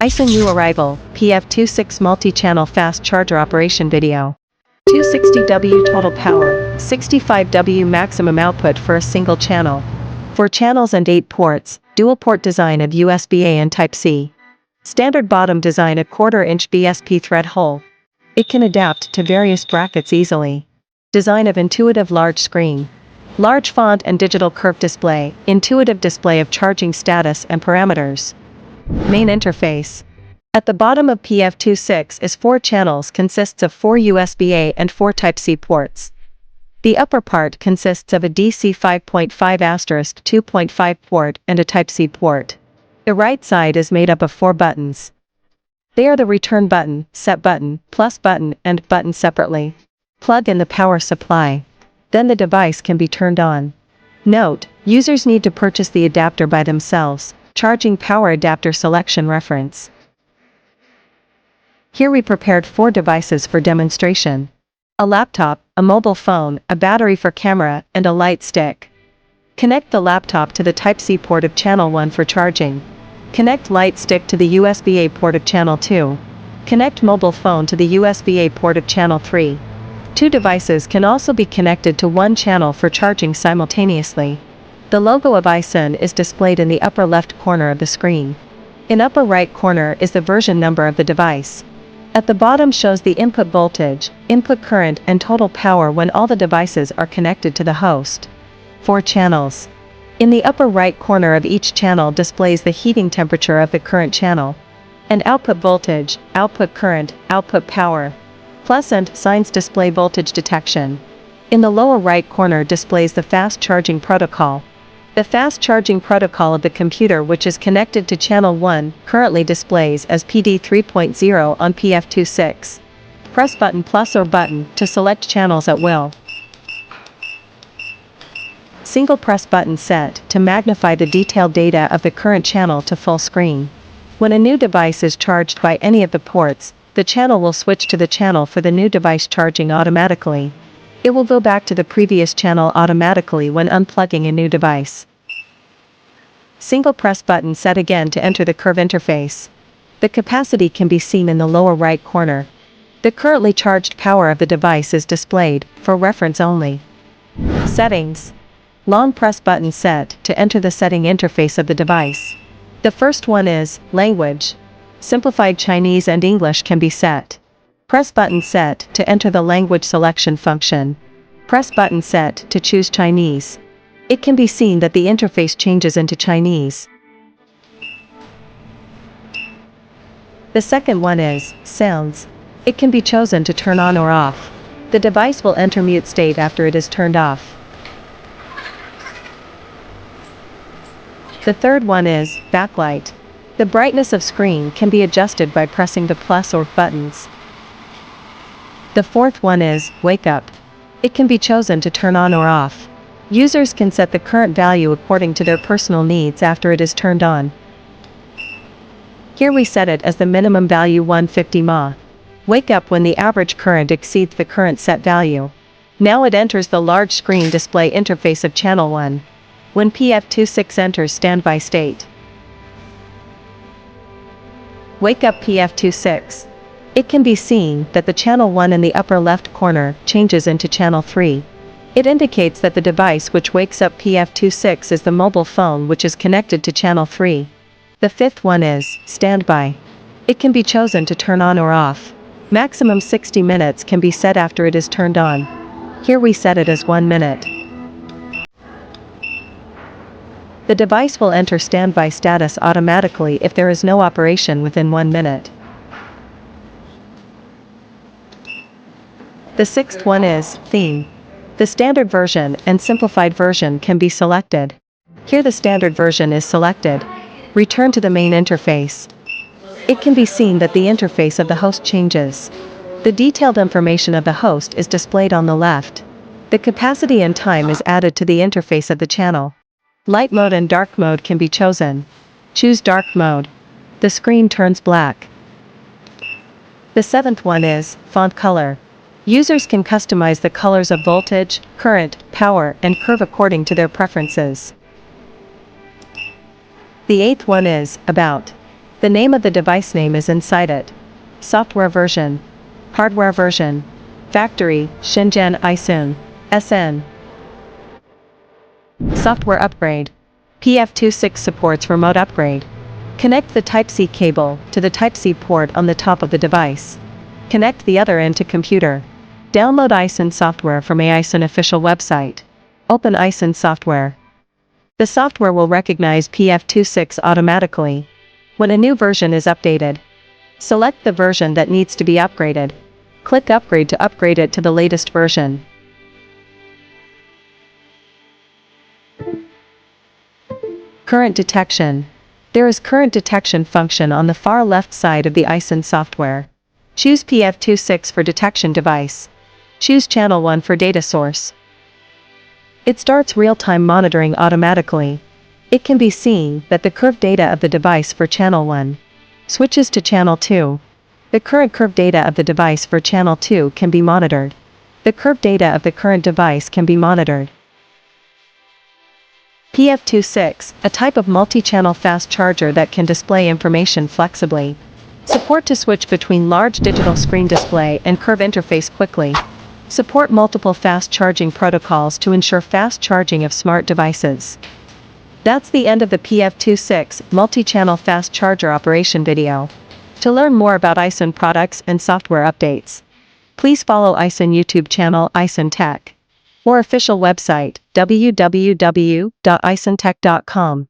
ISO new arrival, PF26 multi-channel fast charger operation video. 260W total power, 65W maximum output for a single channel. 4 channels and 8 ports, dual port design of USB-A and Type-C. Standard bottom design, a 1/4-inch BSP thread hole. It can adapt to various brackets easily. Design of intuitive large screen. Large font and digital curved display, intuitive display of charging status and parameters. Main interface. At the bottom of PF26 is 4 channels, consists of 4 USB-A and 4 Type-C ports. The upper part consists of a DC 5.5*2.5 port and a Type-C port. The right side is made up of 4 buttons. They are the return button, set button, plus button, and button separately. Plug in the power supply. Then the device can be turned on. Note, users need to purchase the adapter by themselves. Charging power adapter selection reference. Here we prepared 4 devices for demonstration. A laptop, a mobile phone, a battery for camera, and a light stick. Connect the laptop to the Type-C port of channel 1 for charging. Connect light stick to the USB-A port of channel 2. Connect mobile phone to the USB-A port of channel 3. 2 devices can also be connected to one channel for charging simultaneously. The logo of ISON is displayed in the upper left corner of the screen. In upper right corner is the version number of the device. At the bottom shows the input voltage, input current, and total power when all the devices are connected to the host. 4 channels. In the upper right corner of each channel displays the heating temperature of the current channel, and output voltage, output current, output power, plus and signs display voltage detection. In the lower right corner displays the fast charging protocol. The fast charging protocol of the computer, which is connected to channel 1, currently displays as PD 3.0 on PF26. Press button plus or button to select channels at will. Single press button set to magnify the detailed data of the current channel to full screen. When a new device is charged by any of the ports, the channel will switch to the channel for the new device charging automatically. It will go back to the previous channel automatically when unplugging a new device. Single press button set again to enter the curve interface. The capacity can be seen in the lower right corner. The currently charged power of the device is displayed, for reference only. Settings. Long press button set to enter the setting interface of the device. The first one is language. Simplified Chinese and English can be set. Press button set to enter the language selection function. Press button set to choose Chinese. It can be seen that the interface changes into Chinese. The second one is sounds. It can be chosen to turn on or off. The device will enter mute state after it is turned off. The third one is backlight. The brightness of screen can be adjusted by pressing the plus or buttons. The fourth one is wake up. It can be chosen to turn on or off. Users can set the current value according to their personal needs after it is turned on. Here we set it as the minimum value 150 mA. Wake up when the average current exceeds the current set value. Now it enters the large screen display interface of channel 1. When PF26 enters standby state. Wake up PF26. It can be seen that the channel 1 in the upper left corner changes into channel 3. It indicates that the device which wakes up PF26 is the mobile phone which is connected to channel 3. The fifth one is standby. It can be chosen to turn on or off. Maximum 60 minutes can be set after it is turned on. Here we set it as 1 minute. The device will enter standby status automatically if there is no operation within 1 minute. The sixth one is theme. The standard version and simplified version can be selected. Here the standard version is selected. Return to the main interface. It can be seen that the interface of the host changes. The detailed information of the host is displayed on the left. The capacity and time is added to the interface of the channel. Light mode and dark mode can be chosen. Choose dark mode. The screen turns black. The seventh one is font color. Users can customize the colors of voltage, current, power, and curve according to their preferences. The eighth one is about. The name of the device name is inside it. Software version. Hardware version. Factory, Shenzhen Aisun, SN. Software upgrade. PF26 supports remote upgrade. Connect the Type-C cable to the Type-C port on the top of the device. Connect the other end to computer. Download Aisun software from Aisun official website. Open Aisun software. The software will recognize PF26 automatically when a new version is updated. Select the version that needs to be upgraded. Click Upgrade to upgrade it to the latest version. Current detection. There is current detection function on the far left side of the Aisun software. Choose PF26 for detection device. Choose channel 1 for data source. It starts real-time monitoring automatically. It can be seen that the curved data of the device for channel 1 switches to channel 2. The current curved data of the device for channel 2 can be monitored. The curved data of the current device can be monitored. PF26, a type of multi-channel fast charger that can display information flexibly. Support to switch between large digital screen display and curve interface quickly. Support multiple fast charging protocols to ensure fast charging of smart devices. That's the end of the PF26 multi-channel fast charger operation video. To learn more about Aisun products and software updates, please follow Aisun YouTube channel Aisun Tech or official website www.aisuntech.com.